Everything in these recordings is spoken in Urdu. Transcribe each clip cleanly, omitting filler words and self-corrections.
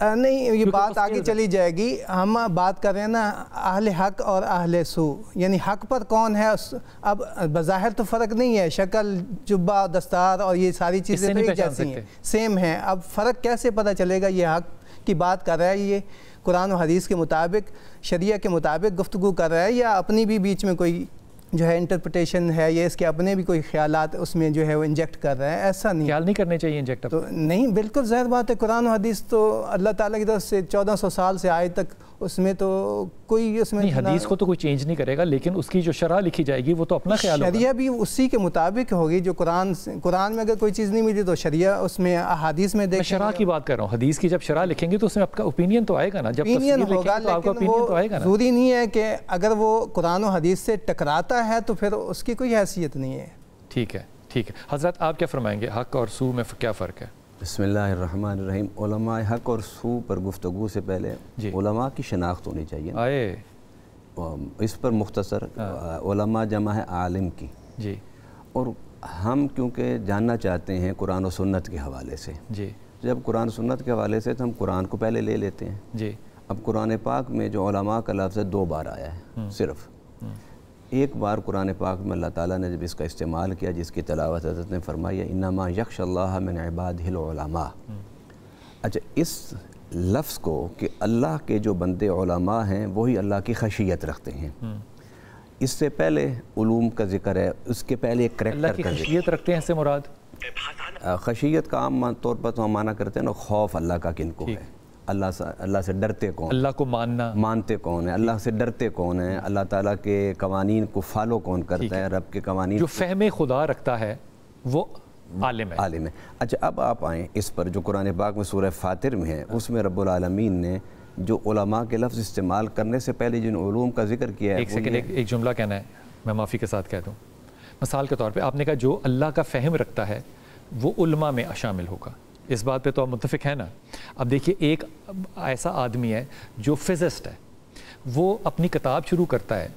نہیں، یہ بات آگے چلی جائے گی. ہم بات کر رہے ہیں نا اہل حق اور اہل سو، یعنی حق پر کون ہے. اب بظاہر تو فرق نہیں ہے، شکل، جبہ، دستار اور یہ ساری چیزیں تو ایک جیسی ہیں، سیم ہیں. اب فرق کیسے پتہ چلے گا؟ یہ حق کی بات کر رہا ہے، یہ قرآن و حدیث کے مطابق، شریعہ کے مطابق گفتگو کر رہا ہے، یا اپنی بھی بیچ میں کوئی جو ہے انٹرپریٹیشن ہے، یا اس کے اپنے بھی کوئی خیالات اس میں جو ہے وہ انجیکٹ کر رہا ہے؟ ایسا نہیں، خیال نہیں کرنے چاہیے انجیکٹ. تو نہیں، بالکل ظاہر بات ہے. قرآن و حدیث تو اللہ تعالیٰ کی طرف سے 1400 سال سے آج تک، اس میں تو کوئی اس میں نہیں، حدیث کو تو کوئی چینج نہیں کرے گا، لیکن اس کی جو شرح لکھی جائے گی وہ تو اپنا خیال ہوگا. شریعہ بھی اسی کے مطابق ہوگی. جو قرآن میں اگر کوئی چیز نہیں ملی تو شریعہ اس میں احادیث میں دیکھیں. میں شرح کی بات کر رہا ہوں. حدیث کی جب شرح لکھیں گے تو اس میں آپ کا اوپینین تو آئے گا نا. جب اوپینین ہوگا، لیکن وہ ضروری نہیں ہے کہ اگر وہ قرآن و حدیث سے ٹکراتا ہے تو پھر اس کی کوئی حیثیت نہیں ہے. ٹھیک ہے، ٹھیک ہے. حضرت آپ کیا فرمائیں گے، حق اور سو میں کیا فرق ہے؟ بسم اللہ الرحمن الرحیم. علماء حق اور سو پر گفتگو سے پہلے علماء کی شناخت ہونی چاہیے. اس پر مختصر علماء جمع ہے عالم کی. جی. اور ہم کیونکہ جاننا چاہتے ہیں قرآن و سنت کے حوالے سے. جی. جب قرآن و سنت کے حوالے سے تو ہم قرآن کو پہلے لے لیتے ہیں. جی. اب قرآن پاک میں جو علماء کا لفظ ہے 2 بار آیا ہے صرف. ایک بار قرآن پاک میں اللہ تعالیٰ نے جب اس کا استعمال کیا، جس کی تلاوت حضرت نے فرمائی انما یخشى اللہ من عبادہ العلماء. اچھا، اس لفظ کو کہ اللہ کے جو بندے علماء ہیں وہی اللہ کی خشیت رکھتے ہیں. اس سے پہلے علوم کا ذکر ہے، اس کے پہلے ایک کریکٹر کا ذکر. اللہ کی خشیت رکھتے ہیں سے مراد خشیت کا عام طور پر تو ہم مانا کرتے ہیں نا، خوف اللہ کا کن کو ہے، اللہ سے ڈرتے کون، اللہ کو مانتے کون ہیں، اللہ سے ڈرتے کون ہیں، اللہ تعالیٰ کے قوانین کو فالو کون کرتا ہے، رب کے قوانین جو فہم خدا رکھتا ہے وہ عالم ہے. اچھا، اب آپ آئیں اس پر جو قرآن پاک میں سورہ فاطر میں ہے. اس میں رب العالمین نے جو علماء کے لفظ استعمال کرنے سے پہلے جن علوم کا ذکر کیا ہے. ایک سیکنڈ، ایک جملہ کہنا ہے، میں معافی کے ساتھ کہہ دوں. مثال کے طور پہ آپ نے کہا جو اللہ کا فہم رکھتا ہے وہ علماء میں شامل ہوگا. اس بات پہ تو آپ متفق ہیں نا؟ اب دیکھیے، ایک ایسا آدمی ہے جو فزسٹ ہے، وہ اپنی کتاب شروع کرتا ہے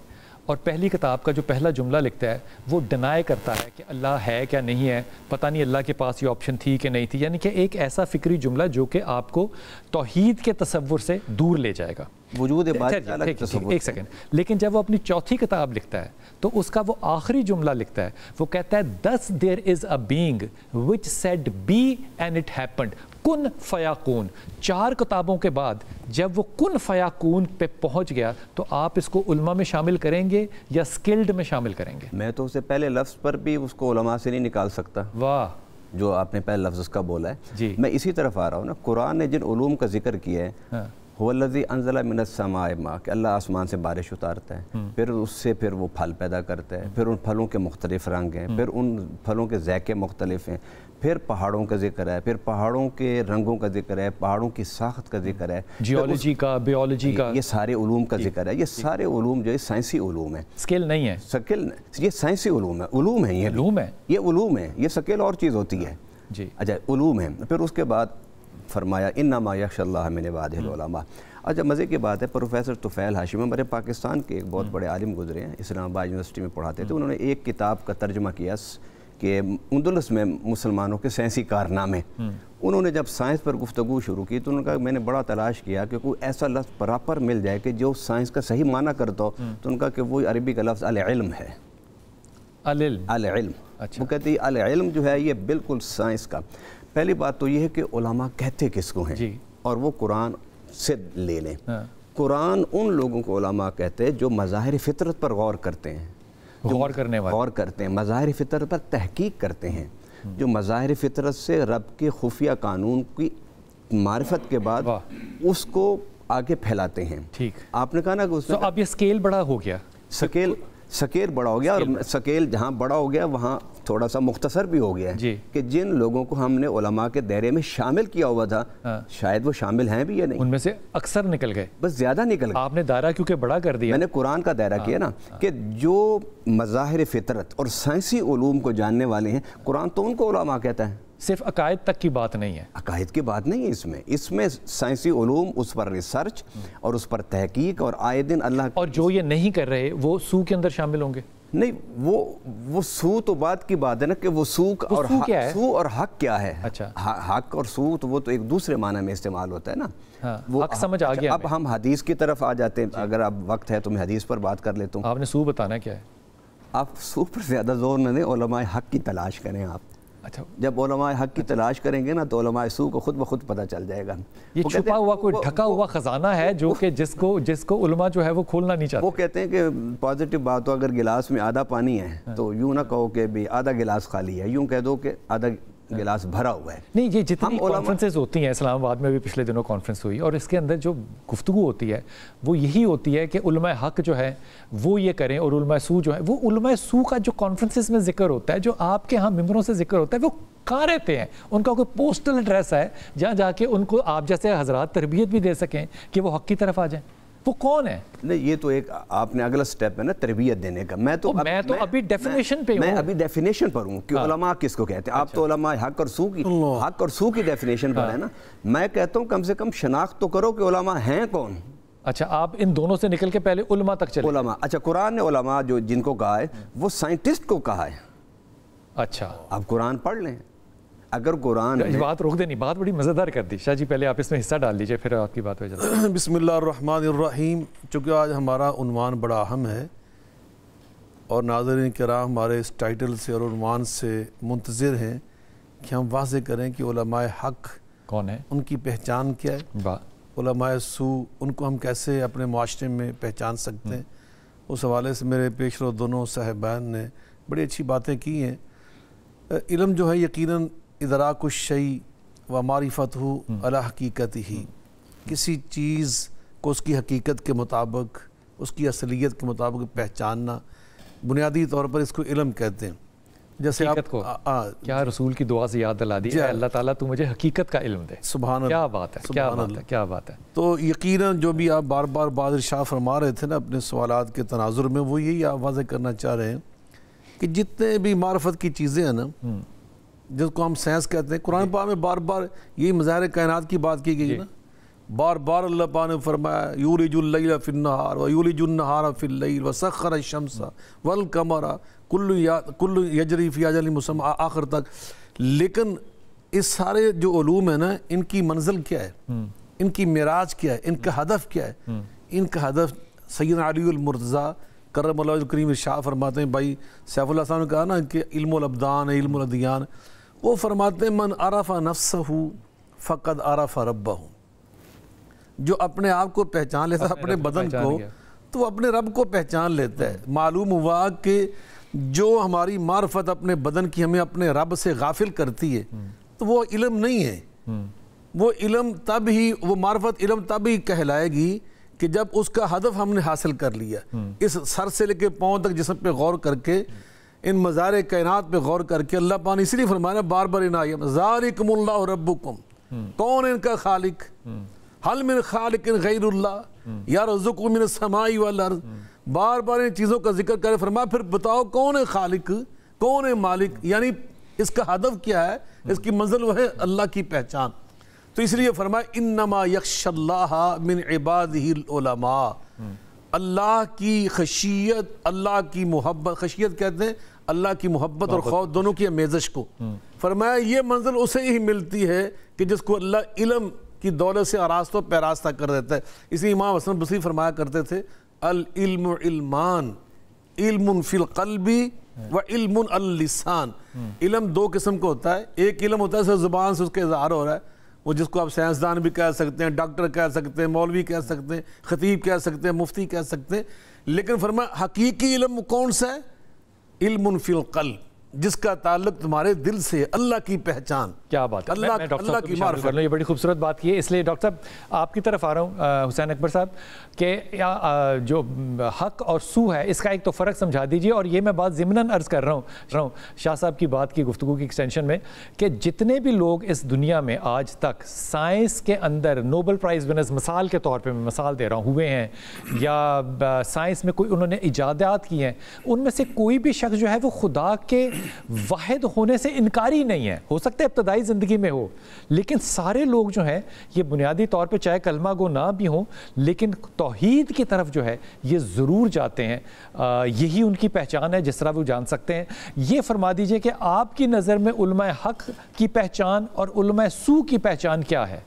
اور پہلی کتاب کا جو پہلا جملہ لکھتا ہے وہ ڈینائی کرتا ہے کہ اللہ ہے کیا نہیں ہے، پتہ نہیں اللہ کے پاس یہ آپشن تھی کہ نہیں تھی. یعنی کہ ایک ایسا فکری جملہ جو کہ آپ کو توحید کے تصور سے دور لے جائے گا. وجود ایک سیکنڈ. لیکن جب وہ اپنی چوتھی کتاب لکھتا ہے تو اس کا وہ آخری جملہ لکھتا ہے، وہ کہتا ہے thus there is a being which said be and it happened. کن فیاکون. 4 کتابوں کے بعد جب وہ کن فیاکون پہ پہنچ گیا تو آپ اس کو علماء میں شامل کریں گے یا سکلڈ میں شامل کریں گے؟ میں تو اسے پہلے لفظ پر بھی اس کو علماء سے نہیں نکال سکتا. واہ، جو آپ نے پہلے لفظ اس کا بولا ہے. جی. میں اسی طرف آ رہا ہوں نا. قرآن نے جن علوم کا ذکر کیا ہے، هو الذی انزل من السماء ماء، کہ اللہ آسمان سے بارش اتارتا ہے، پھر اس سے پھر وہ پھل پیدا کرتا ہے، پھر ان پھلوں کے مختلف رنگ ہیں، پھر ان پھلوں کے ذائقے مختلف ہیں، پھر پہاڑوں کا ذکر ہے، پھر پہاڑوں کے رنگوں کا ذکر ہے، پہاڑوں کی ساخت کا ذکر ہے، جیولوجی کا، بیولوجی کا، یہ سارے علوم کا ذکر ہے. یہ سارے علوم جو ہے سائنسی علوم ہیں، سکل نہیں ہے. سکل یہ سائنسی علوم ہے، علوم ہیں، یہ علوم ہے، یہ علوم ہے. یہ سکل اور چیز ہوتی ہے. جی. اچھا، علوم ہیں. پھر اس کے بعد فرمایا انما یخشى اللہ من عبادہ العلماء. اچھا، مزے کی بات ہے، پروفیسر طفیل ہاشمی ہمارے پاکستان کے ایک بہت بڑے عالم گزرے ہیں، اسلام آباد یونیورسٹی میں پڑھاتے تھے. انہوں نے ایک کتاب کا ترجمہ کیا کہ اندلس میں مسلمانوں کے سائنسی کارنامے. انہوں نے جب سائنس پر گفتگو شروع کی تو انہوں نے کہا میں نے بڑا تلاش کیا کہ کوئی ایسا لفظ پراپر مل جائے کہ جو سائنس کا صحیح معنی کرتا ہو. تو انہوں نے کہا کہ وہ عربی کا لفظ العلم ہے. العلم. وہ کہتے ہیں العلم جو ہے یہ بالکل سائنس کا. پہلی بات تو یہ ہے کہ علماء کہتے کس کو ہیں، اور وہ قرآن سے لے لیں. قرآن ان لوگوں کو علماء کہتے ہیں جو مظاہر فطرت پر غور کرتے ہیں، غور کرتے ہیں، مظاہر فطرت پر تحقیق کرتے ہیں، جو مظاہر فطرت سے رب کے خفیہ قانون کی معرفت کے بعد اس کو آگے پھیلاتے ہیں. ٹھیک. آپ نے کہا نا کہ اب یہ سکیل بڑا ہو گیا، سکیل بڑا ہو گیا، اور سکیل جہاں بڑا ہو گیا وہاں تھوڑا سا مختصر بھی ہو گیا ہے کہ جن لوگوں کو ہم نے علماء کے دائرے میں شامل کیا ہوا تھا شاید وہ شامل ہیں بھی یا نہیں. ان میں سے اکثر نکل گئے، بس زیادہ نکل گئے. آپ نے دائرہ کیونکہ بڑا کر دیا. میں نے قرآن کا دائرہ کیا نا کہ جو مظاہر فطرت اور سائنسی علوم کو جاننے والے ہیں، قرآن تو ان کو علماء کہتا ہے. صرف عقائد تک کی بات نہیں ہے، عقائد کی بات نہیں ہے اس میں سائنسی علوم، اس پر ریسرچ اور اس پر تحقیق اور آئے دن اللہ. اور جو یہ نہیں کر رہے وہ سو کے اندر شامل ہوں گے. نہیں وہ سو تو بات کی بات ہے نا کہ وہ سو اور حق کیا ہے. اچھا حق اور سو تو وہ تو ایک دوسرے معنی میں استعمال ہوتا ہے نا. وہ حق سمجھ آ گیا. اب ہم حدیث کی طرف آ جاتے ہیں, اگر اب وقت ہے تو میں حدیث پر بات کر لیتا ہوں. آپ نے سو بتانا کیا ہے؟ آپ سو پر زیادہ زور نہ دیں, علماء حق کی تلاش کریں آپ. اچھا جب علماء حق کی تلاش کریں گے نا تو علماء سو کو خود بخود پتہ چل جائے گا. یہ چھپا ہوا کوئی ڈھکا ہوا خزانہ ہے جو کہ جس کو علماء جو ہے وہ کھولنا نہیں چاہتے. وہ کہتے ہیں کہ پازیٹیو بات ہو, اگر گلاس میں آدھا پانی ہے تو یوں نہ کہو کہ بھی آدھا گلاس خالی ہے, یوں کہہ دو کہ آدھا گلاس بھرا ہوا ہے. نہیں, یہ جتنی کانفرنسز ہوتی ہیں, اسلام آباد میں بھی پچھلے دنوں کانفرنس ہوئی, اور اس کے اندر جو گفتگو ہوتی ہے وہ یہی ہوتی ہے کہ علماء حق جو ہے وہ یہ کریں, اور علماء سو جو ہے وہ علماء سو کا جو کانفرنسز میں ذکر ہوتا ہے, جو آپ کے ہاں ممبروں سے ذکر ہوتا ہے, وہ کہاں رہتے ہیں؟ ان کا کوئی پوسٹل ایڈریس ہے جہاں جا کے ان کو آپ جیسے حضرات تربیت بھی دے سکیں کہ وہ حق کی طرف آ جائیں؟ وہ کون ہے؟ نہیں, یہ تو ایک آپ نے اگلا سٹیپ ہے نا تربیت دینے کا. میں تو ابھی ڈیفینیشن پہ ہوں, میں ابھی ڈیفینیشن پر ہوں کہ علماء کس کو کہتے ہیں. آپ تو علماء حق اور سو کی ڈیفینیشن پر ہے نا. میں کہتا ہوں کم سے کم شناخت تو کرو کہ علماء ہیں کون. اچھا, آپ ان دونوں سے نکل کے پہلے علماء تک چلے. علماء, اچھا قرآن نے علماء جو جن کو کہا ہے وہ سائنٹسٹ کو کہا ہے. اچھا, آپ قرآن پڑھ لیں. اگر قرآن بات روک دینی, بات بڑی مزیدار کر دی. شاہ جی پہلے آپ اس میں حصہ ڈال لیجئے, پھر آپ کی بات ہو جائے. بسم اللہ الرحمن الرحیم. چونکہ آج ہمارا عنوان بڑا اہم ہے اور ناظرین کرام ہمارے اس ٹائٹل سے اور عنوان سے منتظر ہیں کہ ہم واضح کریں کہ علماء حق کون ہے, ان کی پہچان کیا ہے, علماء سو ان کو ہم کیسے اپنے معاشرے میں پہچان سکتے ہیں. اس حوالے سے میرے پیش رو دونوں صاحبان نے بڑی اچھی باتیں کی ہیں. علم جو ہے یقیناً ادراک الشیء و معرفتہ علی حقیقتہ, کسی چیز کو اس کی حقیقت کے مطابق, اس کی اصلیت کے مطابق پہچاننا, بنیادی طور پر اس کو علم کہتے ہیں. جیسے حقیقت کو کیا رسول کی دعا سے یاد دلا دی, اے اللہ تعالیٰ تو مجھے حقیقت کا علم دے. سبحان اللہ, کیا بات ہے, کیا بات ہے, کیا بات ہے. تو یقیناً جو بھی آپ بار بار بات ارشاد فرما رہے تھے نا اپنے سوالات کے تناظر میں, وہ یہی آپ واضح کرنا چاہ رہے ہیں کہ جتنے بھی معرفت کی چیزیں ہیں نا, جس کو ہم سائنس کہتے ہیں, قرآن پاک میں بار بار یہی مظاہر کائنات کی بات کی گئی نا. بار بار اللہ پاک نے فرمایا یولج اللیل فی النہار و یولج النہار فی اللیل وسخر الشمس والقمر کل یجری فی اجل مسمى آخر تک. لیکن اس سارے جو علوم ہیں نا, ان کی منزل کیا ہے, ان کی معراج کیا ہے, ان کا ہدف کیا ہے؟ ان کا ہدف سیدنا علی المرتضیٰ کرم اللہ وجہہ الکریم ارشاد فرماتے ہیں. بھائی سیف اللہ صاحب نے کہا نا کہ علم الابدان ہے, علم الادیان. وہ فرماتے ہیں من عرف نفسہ فقد عرف ربہ, جو اپنے آپ کو پہچان لیتا ہے, اپنے بدن کو, تو وہ اپنے رب کو پہچان لیتا ہے. معلوم ہوا کہ جو ہماری معرفت اپنے بدن کی ہمیں اپنے رب سے غافل کرتی ہے تو وہ علم نہیں ہے. وہ علم تب ہی, وہ معرفت علم تب ہی کہلائے گی کہ جب اس کا ہدف ہم نے حاصل کر لیا. اس سر سے لے کے پاؤں تک جسم پہ غور کر کے, ان مظاہر کائنات پہ غور کر کے, اللہ پاک نے اسی لیے فرمایا بار بار ان آیات میں ذالکم اللہ ربکم, کون ہے ان کا خالق, حل من خالق غیر اللہ یرزقکم من السماء والارض. بار بار ان چیزوں کا ذکر کرے فرمایا پھر بتاؤ کون ہے خالق, کون ہے مالک, یعنی اس کا ہدف کیا ہے, اس کی منزل وہ ہے اللہ کی پہچان. تو اس لیے فرمایا انما یخشی اللہ من عبادہ العلماء. اللہ کی خشیت, اللہ کی محبت, خشیت کہتے ہیں اللہ کی محبت اور خوف دونوں کی امیزش کو. فرمایا یہ منزل اسے ہی ملتی ہے کہ جس کو اللہ علم کی دولت سے آراستہ و پیراستہ کر دیتا ہے. اس لیے امام حسن بصری فرمایا کرتے تھے العلم علمان, علم فی القلب و علم اللسان. علم دو قسم کا ہوتا ہے. ایک علم ہوتا ہے صرف زبان سے اس کا اظہار ہو رہا ہے, وہ جس کو آپ سائنسدان بھی کہہ سکتے ہیں, ڈاکٹر کہہ سکتے ہیں, مولوی کہہ سکتے ہیں, خطیب کہہ سکتے ہیں, مفتی کہہ سکتے ہیں. لیکن فرمایا حقیقی علم کون سا ہے؟ علم فی القلب, جس کا تعلق تمہارے دل سے, اللہ کی پہچان. کیا بات ہے, میں ڈاکٹر صاحب کی معرفت کر لوں, یہ بڑی خوبصورت بات کی ہے. اس لیے ڈاکٹر صاحب آپ کی طرف آ رہا ہوں, حسین اکبر صاحب, کہ جو حق اور سو ہے اس کا ایک تو فرق سمجھا دیجیے. اور یہ میں بات ضمناً عرض کر رہا ہوں شاہ صاحب کی بات کی گفتگو کی ایکسٹینشن میں, کہ جتنے بھی لوگ اس دنیا میں آج تک سائنس کے اندر نوبل پرائز ونرز, مثال کے طور پہ میں مثال دے رہا ہوں, ہوئے ہیں, یا سائنس میں کوئی انہوں نے ایجادات کی ہیں, ان میں سے کوئی بھی شخص جو ہے وہ خدا کے واحد ہونے سے انکاری نہیں ہے، ہو سکتا ہے ابتدائی زندگی میں ہو، لیکن سارے لوگ جو ہیں یہ بنیادی طور پہ چاہے کلمہ گو نہ بھی ہوں لیکن توحید کی طرف جو ہے یہ ضرور جاتے ہیں، یہی ان کی پہچان ہے جس طرح وہ جان سکتے ہیں۔ یہ فرما دیجئے کہ آپ کی نظر میں علماء حق کی پہچان اور علماء سو کی پہچان کیا ہے؟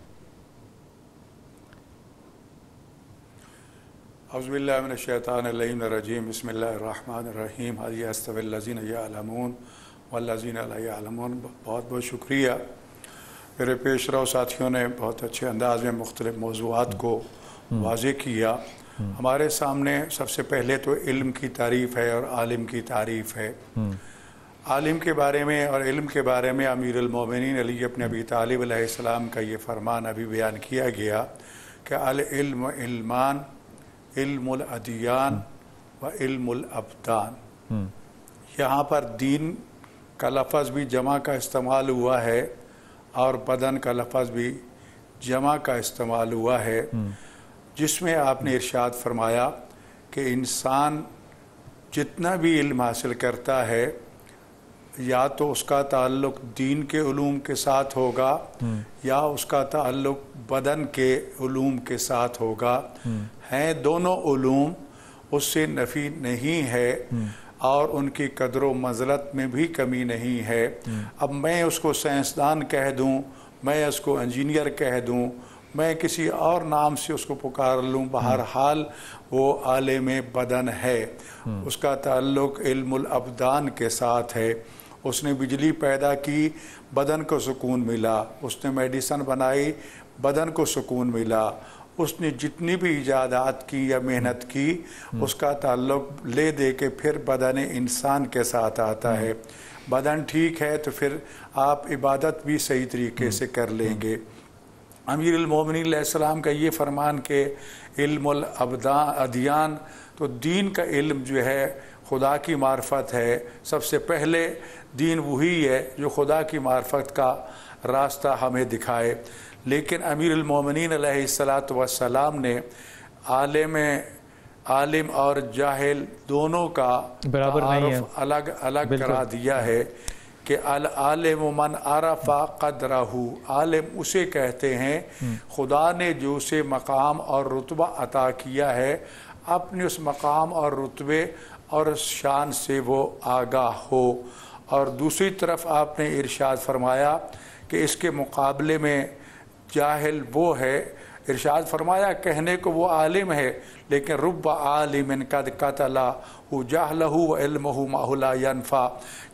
اعوذ باللہ من الشیطان الرجیم، بسم اللہ الرحمن الرحیم، هل یستوی الذین یعلمون والذین لا یعلمون۔ بہت بہت شکریہ، میرے پیش رو ساتھیوں نے بہت اچھے انداز میں مختلف موضوعات کو واضح کیا۔ ہمارے سامنے سب سے پہلے تو علم کی تعریف ہے اور عالم کی تعریف ہے۔ عالم کے بارے میں اور علم کے بارے میں امیر المومنین علی بن ابی طالب علیہ السلام کا یہ فرمان ابھی بیان کیا گیا کہ العلم علمان، علم الادیان و علم الابدان۔ یہاں پر دین کا لفظ بھی جمع کا استعمال ہوا ہے اور بدن کا لفظ بھی جمع کا استعمال ہوا ہے، جس میں آپ نے ارشاد فرمایا کہ انسان جتنا بھی علم حاصل کرتا ہے یا تو اس کا تعلق دین کے علوم کے ساتھ ہوگا یا اس کا تعلق بدن کے علوم کے ساتھ ہوگا، ہیں دونوں علوم، اس سے نفی نہیں ہے اور ان کی قدر و منزلت میں بھی کمی نہیں ہے۔ اب میں اس کو سائنسدان کہہ دوں، میں اس کو انجینئر کہہ دوں، میں کسی اور نام سے اس کو پکار لوں، بہرحال وہ عالم بدن ہے، اس کا تعلق علم الابدان کے ساتھ ہے۔ اس نے بجلی پیدا کی، بدن کو سکون ملا، اس نے میڈیسن بنائی، بدن کو سکون ملا، اس نے جتنی بھی ایجادات کی یا محنت کی اس کا تعلق لے دے کے پھر بدن انسان کے ساتھ آتا ہے۔ بدن ٹھیک ہے تو پھر آپ عبادت بھی صحیح طریقے سے کر لیں گے۔ امیر المومنین علیہ السلام کا یہ فرمان کہ علم الادیان، تو دین کا علم جو ہے خدا کی معرفت ہے، سب سے پہلے دین وہی ہے جو خدا کی معرفت کا راستہ ہمیں دکھائے۔ لیکن امیر المومنین علیہ السلام نے عالم اور جاہل دونوں کا تعارف الگ الگ کرا دیا ہے کہ العالم من عرف قدرہ، عالم اسے کہتے ہیں خدا نے جو اسے مقام اور رتبہ عطا کیا ہے، اپنے اس مقام اور رتبے اور اس شان سے وہ آگاہ ہو۔ اور دوسری طرف آپ نے ارشاد فرمایا کہ اس کے مقابلے میں جاہل وہ ہے، ارشاد فرمایا کہنے کو وہ عالم ہے لیکن رب عالم قد قتلہ جہلہ وعلمہ معہ لا ینفع،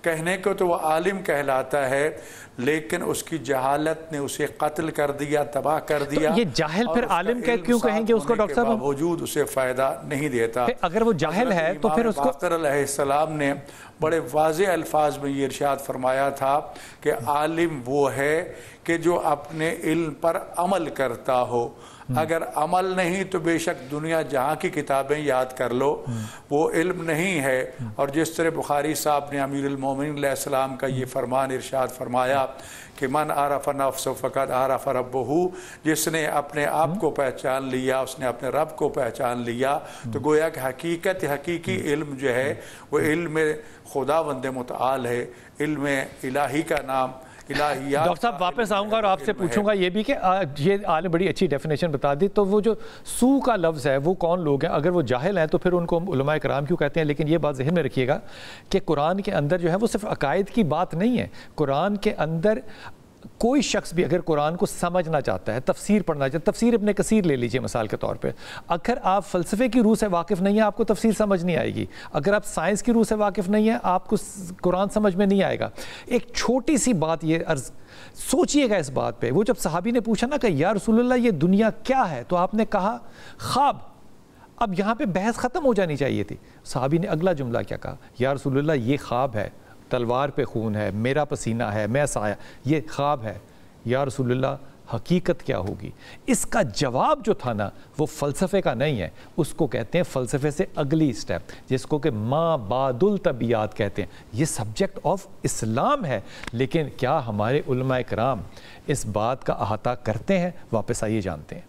کہنے کو تو وہ عالم کہلاتا ہے لیکن اس کی جہالت نے اسے قتل کر دیا، تباہ کر دیا۔ یہ جاہل پھر عالم کیوں کہیں گے اس کو ڈاکٹر صاحب؟ باوجود اسے فائدہ نہیں دیتا۔ اگر وہ جاہل ہے تو پھر اس کو باقر علیہ السلام نے بڑے واضح الفاظ میں یہ ارشاد فرمایا تھا کہ عالم وہ ہے کہ جو اپنے علم پر عمل کرتا ہو، اگر عمل نہیں تو بے شک دنیا جہاں کی کتابیں یاد کر لو، وہ علم نہیں ہے۔ اور جس طرح بخاری صاحب نے امیر المومنین علیہ السلام کا یہ فرمان ارشاد فرمایا کہ من عرف نفسہ فقد عرف ربہ، جس نے اپنے آپ کو پہچان لیا اس نے اپنے رب کو پہچان لیا، تو گویا کہ حقیقی علم جو ہے وہ علم خداوند متعال ہے، علم الہی کا نام الہیات۔ ڈاکٹر صاحب واپس آؤں گا اور آپ سے پوچھوں گا یہ بھی کہ یہ آپ نے بڑی اچھی ڈیفینیشن بتا دی، تو وہ جو سو کا لفظ ہے وہ کون لوگ ہیں؟ اگر وہ جاہل ہیں تو پھر ان کو ہم علماء کرام کیوں کہتے ہیں؟ لیکن یہ بات ذہن میں رکھیے گا کہ قرآن کے اندر جو ہے وہ صرف عقائد کی بات نہیں ہے، قرآن کے اندر کوئی شخص بھی اگر قرآن کو سمجھنا چاہتا ہے، تفسیر پڑھنا چاہتا ہے، تفسیر ابن کثیر لے لیجئے مثال کے طور پہ، اگر آپ فلسفے کی روح سے واقف نہیں ہیں آپ کو تفسیر سمجھ نہیں آئے گی، اگر آپ سائنس کی روح سے واقف نہیں ہیں آپ کو قرآن سمجھ میں نہیں آئے گا۔ ایک چھوٹی سی بات یہ عرض سوچئے گا اس بات پہ، وہ جب صحابی نے پوچھا نا کہ یا رسول اللہ یہ دنیا کیا ہے، تو آپ نے کہا خواب۔ اب یہاں پہ بحث ختم ہو جانی چاہیے تھی، صحابی نے اگلا جملہ کیا کہا؟ یا رسول اللہ یہ خواب ہے، تلوار پہ خون ہے، میرا پسینہ ہے، میں سایہ، یہ خواب ہے، یا رسول اللہ حقیقت کیا ہوگی؟ اس کا جواب جو تھا نا وہ فلسفے کا نہیں ہے، اس کو کہتے ہیں فلسفے سے اگلی سٹیپ، جس کو کہ ما بعد الطبیعات کہتے ہیں۔ یہ سبجیکٹ آف اسلام ہے، لیکن کیا ہمارے علماء کرام اس بات کا احاطہ کرتے ہیں؟ واپس آئیے جانتے ہیں۔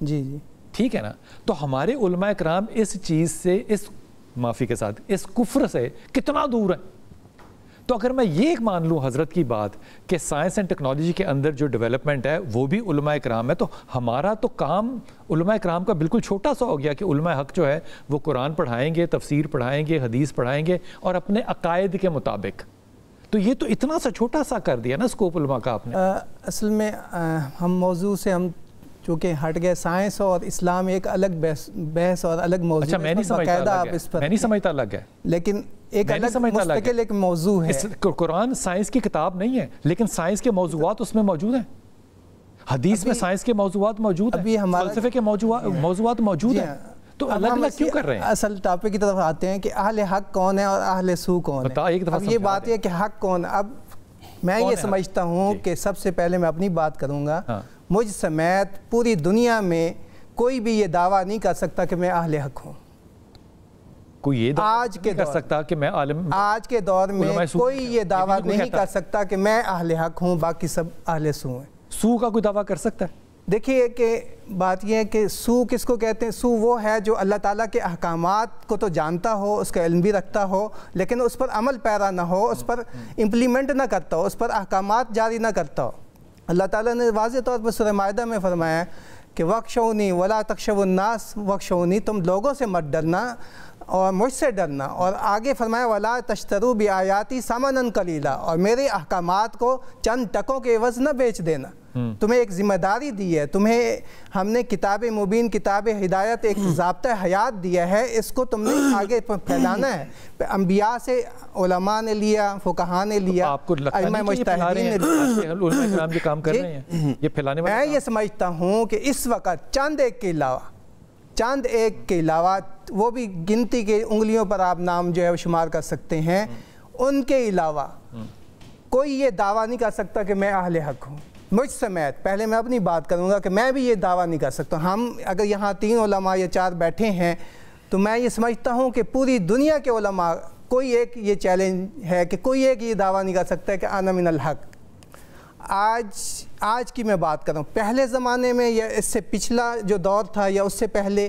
جی جی ٹھیک ہے نا. تو ہمارے علماء کرام اس چیز سے, اس معافی کے ساتھ, اس کفر سے کتنا دور ہے. تو اگر میں یہ ایک مان لوں حضرت کی بات کہ سائنس اینڈ ٹیکنالوجی کے اندر جو ڈیولپمنٹ ہے وہ بھی علماء کرام ہے, تو ہمارا تو کام علماء کرام کا بالکل چھوٹا سا ہو گیا کہ علماء حق جو ہے وہ قرآن پڑھائیں گے, تفسیر پڑھائیں گے, حدیث پڑھائیں گے اور اپنے عقائد کے مطابق. تو یہ تو اتنا سا چھوٹا سا کر دیا نا اسکوپ علماء کا آپ نے. اصل میں ہم موضوع سے ہم چونکہ ہٹ گئے, سائنس اور اسلام ایک الگ بحث اور الگ موضوع. اچھا میں نہیں سمجھتا الگ ہے, لیکن ایک الگ مستقل ایک موضوع ہے. قرآن سائنس کی کتاب نہیں ہے, لیکن سائنس کے موضوعات اس میں موجود ہیں. حدیث میں سائنس کے موضوعات موجود ہیں, فلسفے کے موضوعات موجود ہیں. تو الگ الگ کیوں کر رہے ہیں؟ اصل ٹاپک کی طرف آتے ہیں کہ اہل حق کون ہے اور اہل سو کون ہے. اب یہ بات ہے کہ حق کون ہے. اب میں یہ سمجھتا ہوں کہ سب سے پہلے میں اپنی بات کروں گا, مجھ سمیت پوری دنیا میں کوئی بھی یہ دعویٰ نہیں کر سکتا کہ میں اہل حق ہوں. کوئی یہ آج کے کر سکتا کہ میں عالم, آج کے دور میں کوئی یہ دعویٰ نہیں کر سکتا کہ میں اہل حق ہوں, باقی سب اہل سو ہیں. سو کا کوئی دعویٰ کر سکتا ہے؟ دیکھیے کہ بات یہ ہے کہ سو کس کو کہتے ہیں. سو وہ ہے جو اللہ تعالیٰ کے احکامات کو تو جانتا ہو, اس کا علم بھی رکھتا ہو, لیکن اس پر عمل پیرا نہ ہو, اس پر امپلیمنٹ نہ کرتا ہو, اس پر احکامات جاری نہ کرتا ہو. اللہ تعالیٰ نے واضح طور پر سورہ مائدہ میں فرمایا کہ وَخْشَوْنِي وَلَا تَخْشَوُا النَّاسَ وَخْشَوْنِي, تم لوگوں سے مت ڈرنا اور مجھ سے ڈرنا. اور آگے فرمایا وَلَا تَشْتَرُوا بِآيَاتِي ثَمَنًا قَلِيلًا, اور میرے احکامات کو چند ٹکوں کے عوض نہ بیچ دینا. تمہیں ایک ذمہ داری دی ہے, تمہیں ہم نے کتاب مبین, کتاب ہدایت, ایک ضابطہ حیات دیا ہے, اس کو تم نے آگے پھیلانا ہے. انبیاء سے علماء نے لیا, فقہاء نے لیا, ائمہ مجتہدین نے لیا. میں یہ سمجھتا ہوں کہ اس وقت چند ایک کے علاوہ وہ بھی گنتی کے انگلیوں پر آپ نام جو ہے شمار کر سکتے ہیں, ان کے علاوہ کوئی یہ دعویٰ نہیں کر سکتا کہ میں اہل حق ہوں. مجھ سمیت, پہلے میں اپنی بات کروں گا کہ میں بھی یہ دعویٰ نہیں کر سکتا. ہم اگر یہاں 3 علماء یا 4 بیٹھے ہیں تو میں یہ سمجھتا ہوں کہ پوری دنیا کے علماء کوئی ایک یہ چیلنج ہے کہ کوئی ایک یہ دعویٰ نہیں کر سکتا ہے کہ انا من الحق. آج کی میں بات کروں, پہلے زمانے میں یا اس سے پچھلا جو دور تھا یا اس سے پہلے,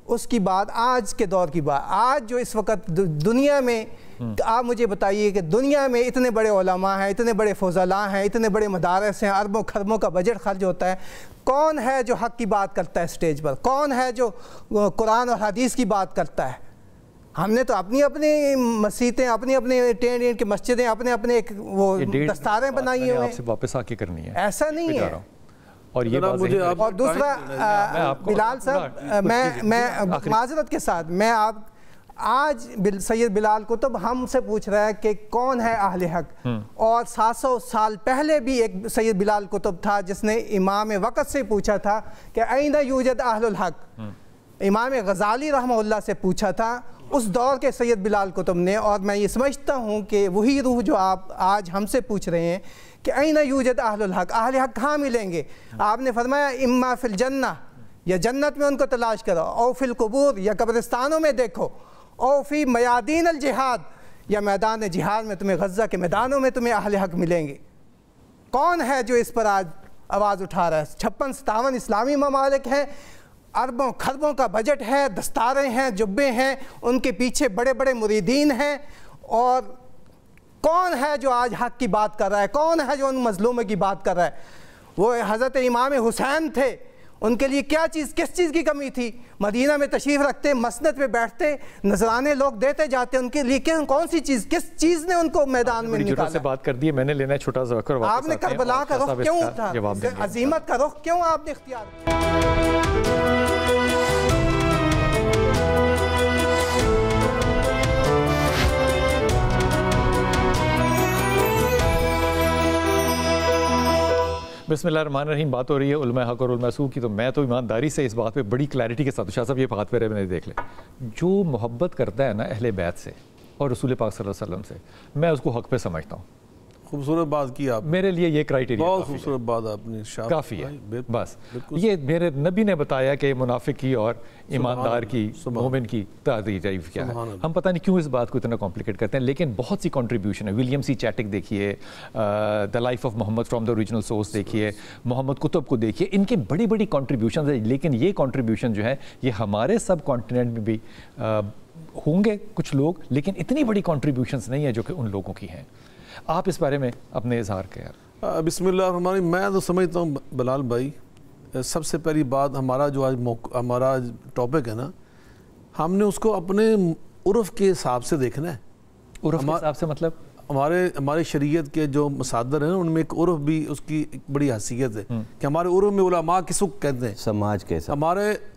اس کی بات, آج کے دور کی بات. آج جو اس وقت دنیا میں, آپ مجھے بتائیے کہ دنیا میں اتنے بڑے علماء ہیں, اتنے بڑے فضلاء ہیں, اتنے بڑے مدارس ہیں, اربوں خربوں کا بجٹ خرچ ہوتا ہے, کون ہے جو حق کی بات کرتا ہے اسٹیج پر؟ کون ہے جو قرآن اور حدیث کی بات کرتا ہے؟ ہم نے تو اپنی مسجدیں, اپنی ٹینٹ کی مسجدیں, اپنے وہ دستاریں بنائی ہوئی ہیں. آپ سے واپس آ کے کرنی ہے, ایسا نہیں ہے. اور یہ اور دوسرا بلال صاحب, میں معذرت کے ساتھ, میں آج سید بلال قطب ہم سے پوچھ رہا ہے کہ کون ہے اہل حق, اور 700 سال پہلے بھی ایک سید بلال قطب تھا جس نے امام وقت سے پوچھا تھا کہ این یوجد اہل الحق. امام غزالی رحمہ اللہ سے پوچھا تھا اس دور کے سید بلال قطب نے. اور میں یہ سمجھتا ہوں کہ وہی روح جو آپ آج ہم سے پوچھ رہے ہیں کہ این یوجد اہل الحق, اہل حق کہاں ملیں گے؟ آپ نے فرمایا اما فی الجنہ, یا جنت میں ان کو تلاش کرو, او فی القبور, یا قبرستانوں میں دیکھو, او فی میادین الجہاد, یا میدان جہاد میں تمہیں, غزہ کے میدانوں میں تمہیں اہل حق ملیں گے. کون ہے جو اس پر آج آواز اٹھا رہا ہے؟ 56-57 اسلامی ممالک ہیں, اربوں خربوں کا بجٹ ہے, دستاریں ہیں, جبے ہیں, ان کے پیچھے بڑے بڑے مریدین ہیں. اور کون ہے جو آج حق کی بات کر رہا ہے؟ کون ہے جو ان مظلوموں کی بات کر رہا ہے؟ وہ حضرت امام حسین تھے, ان کے لیے کس چیز کی کمی تھی؟ مدینہ میں تشریف رکھتے, مسند پہ بیٹھتے, نذرانے لوگ دیتے جاتے, ان کے لیے کون سی چیز, کس چیز نے ان کو میدان میں نکالا؟ سے بات کر دی, میں نے لینا ہے چھوٹا سا وقت. آپ نے کربلا کا رخ کیوں اٹھا, عظیمت کا رخ کیوں آپ نے اختیار کیا؟ بسم اللہ الرحمن الرحیم. بات ہو رہی ہے علماء حق اور علماء سو کی, تو میں تو ایمانداری سے اس بات پہ بڑی کلیئرٹی کے ساتھ, شاہ صاحب یہ بات پہ میں نے دیکھ لیں, جو محبت کرتا ہے نا اہل بیت سے اور رسول پاک صلی اللہ علیہ وسلم سے, میں اس کو حق پہ سمجھتا ہوں. خوبصورت بات کی آپ، میرے لیے یہ کرائیٹیریا بہت خوبصورت بات آپ نے شاہ کافی ہے. بس یہ میرے نبی نے بتایا کہ منافق کی اور ایماندار کی مومن کی تعریف کیا ہے. ہم پتہ نہیں کیوں اس بات کو اتنا کمپلیکیٹ کرتے ہیں، لیکن بہت سی کنٹریبیوشن ہے. ولیم سی چیٹک دیکھیے، the life of Muhammad from the original source دیکھیے، محمد کتب کو دیکھیے، ان کی بڑی بڑی کنٹریبیوشنز ہیں. لیکن یہ کنٹریبیوشن جو ہے یہ ہمارے سب کانٹیننٹ میں بھی ہوں گے کچھ لوگ، لیکن اتنی بڑی کنٹریبیوشنز نہیں ہیں جو کہ ان لوگوں کی ہیں. آپ اس بارے میں اپنے اظہار کیا؟ بسم اللہ الرحمن الرحیم. میں تو سمجھتا ہوں بلال بھائی، سب سے پہلی بات ہمارا جو آج ہمارا ٹاپک ہے نا، ہم نے اس کو اپنے عرف کے حساب سے دیکھنا ہے. عرف کے حساب سے مطلب ہمارے شریعت کے جو مصادر ہیں ان میں ایک عرف بھی اس کی ایک بڑی حیثیت ہے کہ ہمارے عرف میں علماء کس کو کہتے ہیں؟ سماج کے حساب.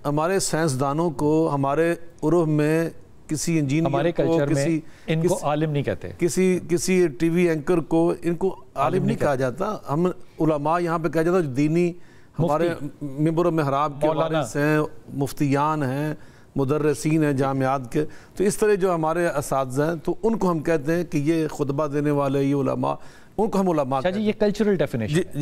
ہمارے سائنسدانوں کو ہمارے عرف میں کسی انجینئر ہمارے کلچر میں ان کو عالم نہیں کہتے، کسی ٹی وی اینکر کو ان کو عالم نہیں کہا جاتا. ہم علماء یہاں پہ کہا جاتا ہے دینی، ہمارے ممبر و محراب کے وارث ہیں، مفتیان ہیں، مدرسین ہیں جامعات کے. تو اس طرح جو ہمارے اساتذہ ہیں تو ان کو ہم کہتے ہیں کہ یہ خطبہ دینے والے، یہ علماء، ان کو ہم علماء کہتے ہیں. یہ کلچرل ڈیفینیشن،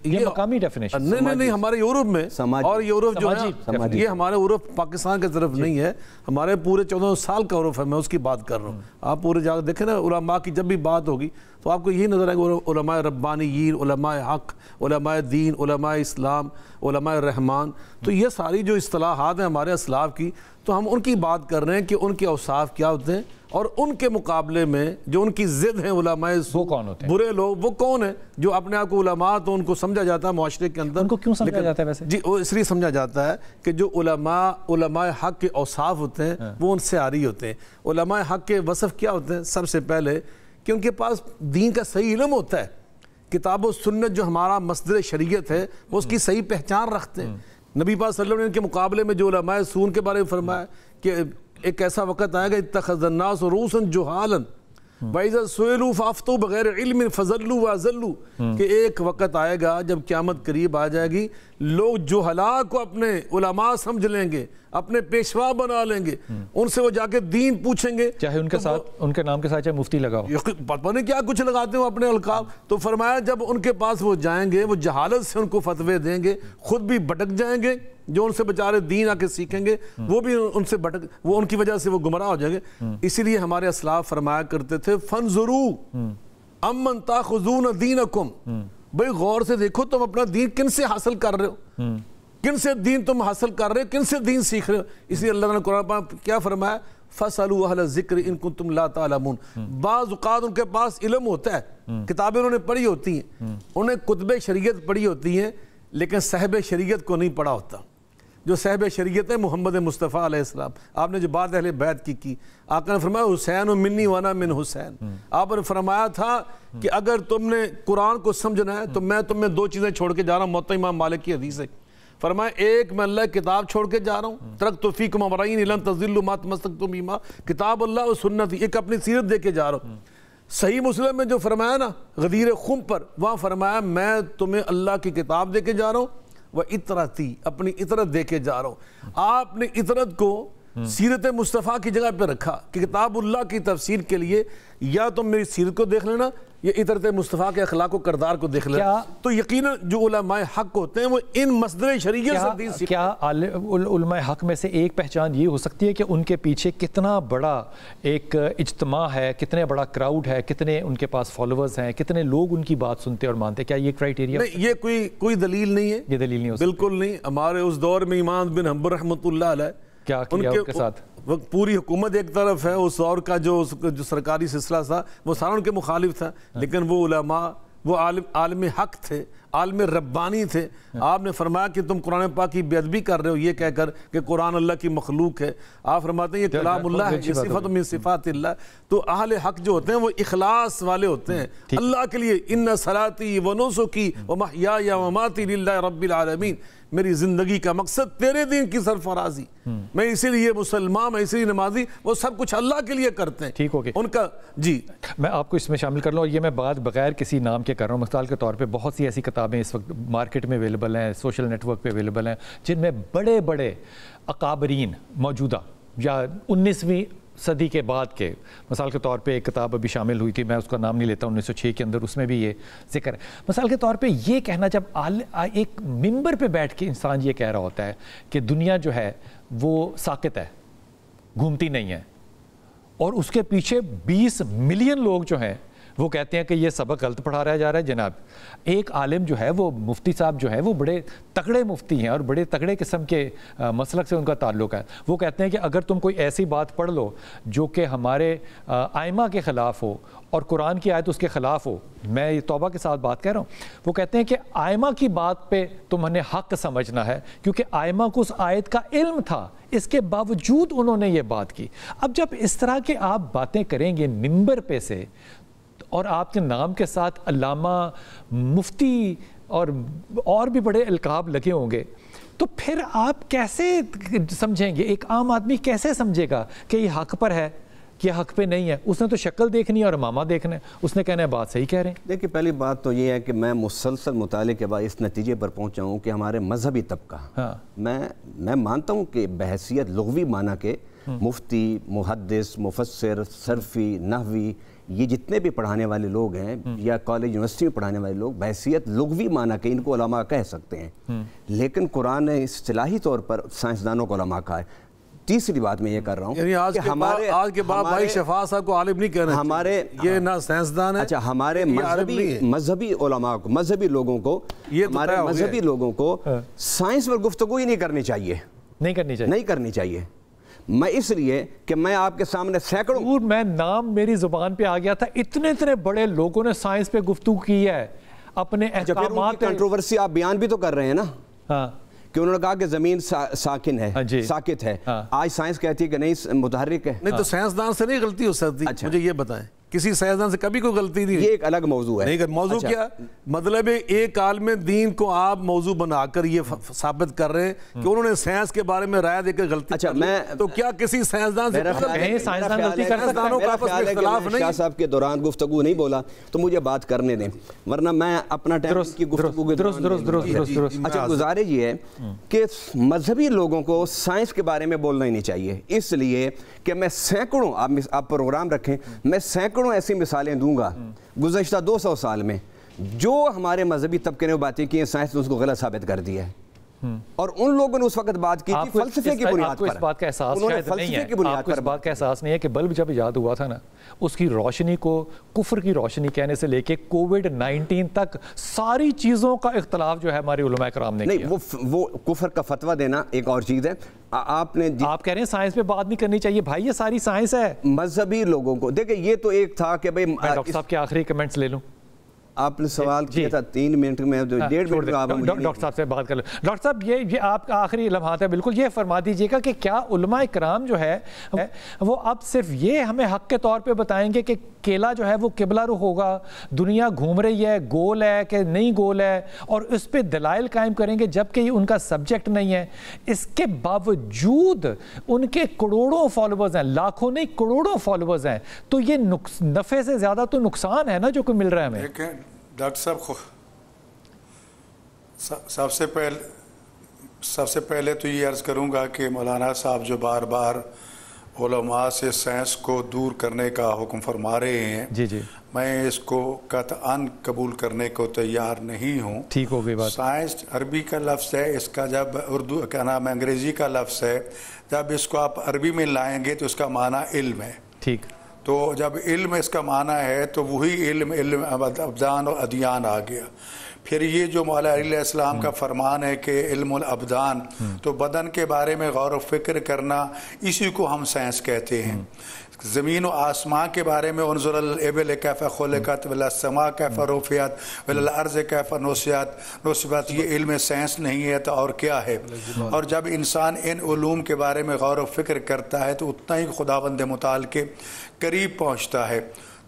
یہ مقامی ڈیفینیشن. نہیں ہمارے یورپ میں، اور یورپ جو ہے یہ ہمارے عرف پاکستان کی طرف نہیں ہے، ہمارے پورے 14 سال کا عرف ہے. میں اس کی بات کر رہا ہوں. آپ پورے جا کے دیکھیں نا علماء کی جب بھی بات ہوگی تو آپ کو یہی نظر آئے گا علماء ربانیین، علماء حق، علماء دین، علماء اسلام، علماء رحمان. تو یہ ساری جو اصطلاحات ہیں ہمارے اسلاف کی، تو ہم ان کی بات کر رہے ہیں کہ ان کے اوصاف کیا ہوتے ہیں، اور ان کے مقابلے میں جو ان کی ضد ہیں علماء وہ کون ہوتے ہیں؟ برے لوگ وہ کون ہیں جو اپنے آپ کو علماء تو ان کو سمجھا جاتا ہے معاشرے کے اندر. ان کو کیوں سمجھا جاتا ہے ویسے؟ جی وہ اس لیے سمجھا جاتا ہے کہ جو علماء حق کے اوصاف ہوتے ہیں وہ ان سے عاری ہوتے ہیں. علماء حق کے وصف کیا ہوتے ہیں؟ سب سے پہلے کہ ان کے پاس دین کا صحیح علم ہوتا ہے، کتاب و سنت جو ہمارا مصدر شریعت ہے وہ اس کی صحیح پہچان رکھتے ہیں. نبی پاک صلی اللہ علیہ وسلم نے ان کے مقابلے میں جو علماء سون کے بارے میں فرمایا کہ ایک ایسا وقت آئے گا اتخذ الناس رؤوسا جہالا وَإِذَا سُئِلُوا فَأَفْتَوْا بِغَيْرِ عِلْمٍ فَضَلُّوا وَأَضَلُّوا. کہ ایک وقت آئے گا جب قیامت قریب آ جائے گی، لوگ جہلاء کو اپنے علماء سمجھ لیں گے، اپنے پیشوا بنا لیں گے، ان سے وہ جا کے دین پوچھیں گے، چاہے ان کے ساتھ ان کے نام کے ساتھ چاہے مفتی لگاؤ، پتہ نہیں کیا کچھ لگاتے ہو اپنے القاب. تو فرمایا جب ان کے پاس وہ جائیں گے وہ جہالت سے ان کو فتوے دیں گے، خود بھی بھٹک جائیں گے، جو ان سے بیچارے دین آ کے سیکھیں گے وہ بھی ان سے وہ ان کی وجہ سے وہ گمراہ ہو جائیں گے. اسی لیے ہمارے اسلاف فرمایا کرتے تھے فَانْظُرُوا أَمَّنْ تَأْخُذُونَ دِينَكُمْ. بھئی غور سے دیکھو تم اپنا دین کن سے حاصل کر رہے ہو، کن سے دین تم حاصل کر رہے ہو، کن سے دین سیکھ رہے ہو. اس لیے اللہ نے قرآن پاک کیا فرمایا؟ فَاسْأَلُوا أَهْلَ الذِّكْرِ إِن كُنتُمْ لَا تَعْلَمُونَ. بعض اوقات ان کے پاس علم ہوتا ہے، کتابیں انہوں نے پڑھی ہوتی ہیں، انہیں کتب شریعت پڑھی ہوتی ہیں، لیکن صاحب شریعت کو نہیں پڑھا ہوتا. جو صاحب شریعت ہے محمد مصطفیٰ علیہ السلام. آپ نے جو بات اہل بیت کی آقا نے فرمایا حسین منی وانا من حسین. آپ نے فرمایا تھا کہ اگر تم نے قرآن کو سمجھنا ہے تو میں تمہیں دو چیزیں چھوڑ کے جا رہا ہوں. موطا امام مالک کی حدیث ہے. فرمایا ایک میں اللہ کتاب چھوڑ کے جا رہا ہوں، ترکت فیکم امرین لن تضلوا ما تمسکتم بہما، کتاب اللہ و سنت. ایک اپنی سیرت دے کے جا رہا ہوں. صحیح مسلم میں جو فرمایا نا غدیر خم پر، وہاں فرمایا میں تمہیں اللہ کی کتاب دے کے جا رہا ہوں، وہ اطرتی اپنی اطرت دے کے جا رہا ہوں. آپ نے اطرت کو سیرت مصطفیٰ کی جگہ پہ رکھا کہ کتاب اللہ کی تفسیر کے لیے یا تم میری سیرت کو دیکھ لینا یا اطرت مصطفیٰ کے اخلاق و کردار کو دیکھ لینا. تو یقیناً جو علماء حق ہوتے ہیں وہ ان مصدر شریعت سے دین سیکھتے ہیں. کیا علماء حق میں سے ایک پہچان یہ ہو سکتی ہے کہ ان کے پیچھے کتنا بڑا ایک اجتماع ہے، کتنے بڑا کراؤڈ ہے، کتنے ان کے پاس فالوورز ہیں، کتنے لوگ ان کی بات سنتے اور مانتے؟ کیا یہ کرائیٹیریا؟ نہیں، یہ کوئی دلیل نہیں ہے. یہ دلیل نہیں ہو سکتی بالکل نہیں. ہمارے اس دور میں امام بن حنبل رحمۃ اللہ علیہ کیا کیا ان کے ساتھ پوری حکومت ایک طرف ہے، اس دور کا جو سرکاری سلسلہ تھا وہ سارا ان کے مخالف تھا، لیکن وہ علماء وہ عالم حق تھے، عالم ربانی تھے. آپ نے فرمایا کہ تم قرآن پاک کی بے ادبی کر رہے ہو یہ کہہ کر کہ قرآن اللہ کی مخلوق ہے. آپ فرماتے ہیں یہ کلام اللہ ہے، یہ صفت من صفات اللہ. تو اہل حق جو ہوتے ہیں وہ اخلاص والے ہوتے ہیں اللہ کے لیے. ان صلاتی و نسکی و محیای و مماتی للہ رب العالمین. میری زندگی کا مقصد تیرے دین کی سرفرازی، میں اسی لیے مسلمان، میں اسی لیے نمازی، وہ سب کچھ اللہ کے لیے کرتے ہیں. ٹھیک ہو گیا ان کا. جی میں آپ کو اس میں شامل کر لوں، اور یہ میں بات بغیر کسی نام کے کر رہا ہوں. مثال کے طور پہ بہت سی ایسی کتابیں اس وقت مارکیٹ میں اویلیبل ہیں، سوشل نیٹ ورک پہ اویلیبل ہیں، جن میں بڑے بڑے اکابرین موجودہ یا 19ویں صدی کے بعد کے، مثال کے طور پہ ایک کتاب ابھی شامل ہوئی تھی، میں اس کا نام نہیں لیتا، 1906 کے اندر، اس میں بھی یہ ذکر ہے. مثال کے طور پہ یہ کہنا، جب ایک ممبر پہ بیٹھ کے انسان یہ کہہ رہا ہوتا ہے کہ دنیا جو ہے وہ ساکت ہے، گھومتی نہیں ہے، اور اس کے پیچھے 20 ملین لوگ جو ہیں وہ کہتے ہیں کہ یہ سبق غلط پڑھا رہا جا رہا ہے. جناب ایک عالم جو ہے وہ مفتی صاحب جو ہے وہ بڑے تگڑے مفتی ہیں اور بڑے تگڑے قسم کے مسلک سے ان کا تعلق ہے. وہ کہتے ہیں کہ اگر تم کوئی ایسی بات پڑھ لو جو کہ ہمارے ائمہ کے خلاف ہو اور قرآن کی آیت اس کے خلاف ہو، میں یہ توبہ کے ساتھ بات کہہ رہا ہوں، وہ کہتے ہیں کہ ائمہ کی بات پہ تم نے حق سمجھنا ہے کیونکہ ائمہ کو اس آیت کا علم تھا، اس کے باوجود انہوں نے یہ بات کی. اب جب اس طرح کے آپ باتیں کریں گے ممبر پہ سے، اور آپ کے نام کے ساتھ علامہ، مفتی اور بھی بڑے القاب لگے ہوں گے، تو پھر آپ کیسے سمجھیں گے؟ ایک عام آدمی کیسے سمجھے گا کہ یہ حق پر ہے کہ یہ حق پہ نہیں ہے؟ اس نے تو شکل دیکھنی ہے اور امامہ دیکھنا ہے، اس نے کہنا ہے بات صحیح کہہ رہے ہیں. دیکھیے پہلی بات تو یہ ہے کہ میں مسلسل مطالعے کے بعد اس نتیجے پر پہنچا ہوں کہ ہمارے مذہبی طبقہ، میں مانتا ہوں کہ بحیثیت لغوی معنی کے مفتی، محدث، مفسر، صرفی، نحوی، یہ جتنے بھی پڑھانے والے لوگ ہیں یا کالج یونیورسٹی میں پڑھانے والے لوگ، بحیثیت لغوی معنی کے ان کو علماء کہہ سکتے ہیں، لیکن قرآن نے اصطلاحی طور پر سائنسدانوں کو علماء کہا ہے. تیسری بات میں یہ کر رہا ہوں یعنی آج کے بعد بھائی شفا صاحب کو عالم نہیں کہنا ہمارے یہ نہ سائنسدان ہے. اچھا ہمارے مذہبی علماء کو، مذہبی لوگوں کو، ہمارے مذہبی لوگوں کو سائنس پر گفتگو ہی نہیں کرنی چاہیے، نہیں کرنی چاہیے. میں اس لیے کہ میں آپ کے سامنے سینکڑوں، میں نام میری زبان پہ آ گیا تھا، اتنے بڑے لوگوں نے سائنس پہ گفتگو کی ہے اپنے احکامات. کنٹروورسی آپ بیان بھی تو کر رہے ہیں نا کہ انہوں نے کہا کہ زمین ساکن ہے، ساکت ہے. آج سائنس کہتی ہے کہ نہیں متحرک ہے. نہیں تو سائنسدان سے نہیں غلطی ہو سکتی. مجھے یہ بتائیں کسی سائنسدان سے کبھی کوئی غلطی نہیں. یہ ایک الگ موضوع ہے. نہیں موضوع کیا مطلب ہے؟ ایک عالم دین کو آپ موضوع بنا کر یہ ثابت کر رہے ہیں کہ انہوں نے سائنس کے بارے میں رائے دے کر غلطی کر لی. تو کیا کسی سائنسدان سے شاہ صاحب کے دوران گفتگو نہیں بولا تو مجھے بات کرنے دیں، ورنہ میں اپنا ٹائم کی گفتگو کے دوران. اچھا گزارش یہ ہے کہ مذہبی لوگوں کو سائنس کے بارے میں بولنا ہی نہیں چاہیے، اس لیے کہ میں سینکڑوں، آپ پروگرام رکھیں، میں سینکڑوں ایسی مثالیں دوں گا گزشتہ 200 سال میں جو ہمارے مذہبی طبقے نے باتیں کی ہیں، سائنس نے اس کو غلط ثابت کر دیا ہے. اور ان لوگوں نے اس وقت بات کی تھی فلسفے کی بنیاد پر. اس بات کا احساس نہیں ہے کہ بلب جب ایجاد ہوا تھا نا، اس کی روشنی کو کفر کی روشنی کہنے سے لے کے کووڈ-19 تک ساری چیزوں کا اختلاف جو ہے ہمارے علماء کرام نے کیا. وہ کفر کا فتویٰ دینا ایک اور چیز ہے. آپ کہہ رہے ہیں سائنس پہ بات نہیں کرنی چاہیے. بھائی یہ ساری سائنس ہے. مذہبی لوگوں کو دیکھیں، یہ تو ایک تھا کہ بھائی ڈاکٹر صاحب کے آخری کمنٹس لے لوں. آپ نے سوال کیا تھا 3 منٹ میں، 1.5 منٹ میں ڈاکٹر صاحب سے بات کر لیں. ڈاکٹر صاحب یہ آپ کا آخری لمحات ہے، بالکل یہ فرما دیجئے گا کہ کیا علماء کرام جو ہے وہ اب صرف یہ ہمیں حق کے طور پہ بتائیں گے کہ کیلا جو ہے وہ قبلہ رخ ہوگا، دنیا گھوم رہی ہے، گول ہے کہ نہیں گول ہے، اور اس پہ دلائل قائم کریں گے جبکہ یہ ان کا سبجیکٹ نہیں ہے؟ اس کے باوجود ان کے کروڑوں فالوورز ہیں، لاکھوں نہیں کروڑوں فالوورز ہیں، تو یہ نفع سے زیادہ تو نقصان ہے نا جو کوئی مل رہا ہے ہمیں. ڈاکٹر صاحب سب سے پہلے تو یہ عرض کروں گا کہ مولانا صاحب جو بار بار علماء سے سائنس کو دور کرنے کا حکم فرما رہے ہیں، جی میں اس کو قطعاً قبول کرنے کو تیار نہیں ہوں. ٹھیک ہو گئی بات. سائنس عربی کا لفظ ہے، اس کا جب اردو کا نام انگریزی کا لفظ ہے، جب اس کو آپ عربی میں لائیں گے تو اس کا معنی علم ہے. ٹھیک. تو جب علم اس کا معنی ہے تو وہی علم ابدان اور ادیان آ گیا. پھر یہ جو مولا علیہ السلام کا فرمان ہے کہ علم الابدان، تو بدن کے بارے میں غور و فکر کرنا، اسی کو ہم سائنس کہتے ہیں. زمین و آسمان کے بارے میں انظر الابل کیف خلقت والسماء کیف رفعت والارض کیف نصبت، یہ علم سائنس نہیں ہے تو اور کیا ہے؟ اور جب انسان ان علوم کے بارے میں غور و فکر کرتا ہے تو اتنا ہی خداوند متعال کے قریب پہنچتا ہے.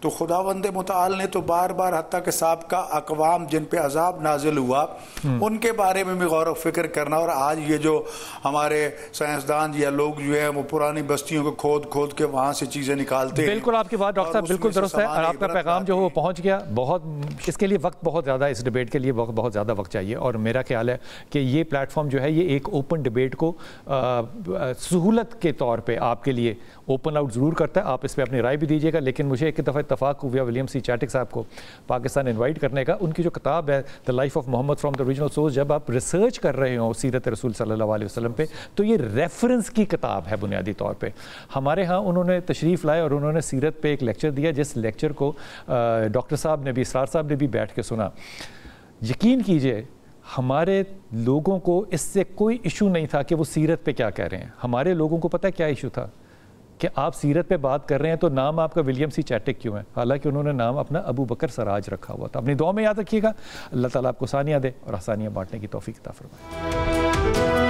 تو خداوند متعال نے تو بار بار حتیٰ کہ سابقہ اقوام جن پہ عذاب نازل ہوا ان کے بارے میں بھی غور و فکر کرنا. اور آج یہ جو ہمارے سائنسدان یا لوگ جو ہیں وہ پرانی بستیوں کو کھود کھود کے وہاں سے چیزیں نکالتے ہیں. بالکل آپ کی بات ڈاکٹر صاحب بالکل درست ہے, اور آپ کا پیغام جو وہ پہنچ گیا. بہت اس کے لیے وقت بہت زیادہ, اس ڈیبیٹ کے لیے بہت زیادہ وقت چاہیے, اور میرا خیال ہے کہ یہ پلیٹ فارم جو ہے یہ ایک اوپن ڈیبیٹ کو سہولت کے طور پہ آپ کے لیے اوپن آؤٹ ضرور کرتا ہے. آپ اس پہ اپنی رائے بھی دیجیے گا, لیکن مجھے ایک دفعہ اتفاق ہوا ولیم سی چیٹک صاحب کو پاکستان انوائٹ کرنے کا. ان کی جو کتاب ہے the life of Muhammad from the original source, جب آپ ریسرچ کر رہے ہوں سیرت رسول صلی اللہ علیہ وسلم پہ, تو یہ ریفرنس کی کتاب ہے بنیادی طور پہ. ہمارے ہاں انہوں نے تشریف لائے اور انہوں نے سیرت پہ ایک لیکچر دیا, جس لیکچر کو ڈاکٹر صاحب نے بھی, اسرار صاحب نے بھی بیٹھ کے سنا. یقین کیجئے ہمارے لوگوں کو اس سے کوئی ایشو نہیں تھا کہ وہ سیرت پہ کیا کہہ رہے ہیں. ہمارے لوگوں کو پتہ ہے کیا ایشو تھا, کہ آپ سیرت پہ بات کر رہے ہیں تو نام آپ کا ولیم سی چیٹک کیوں ہے, حالانکہ انہوں نے نام اپنا ابو بکر سراج رکھا ہوا تھا. اپنی دعا میں یاد رکھیے گا. اللہ تعالیٰ آپ کو ثانیہ دے اور آسانیاں بانٹنے کی توفیق عطا فرمائے.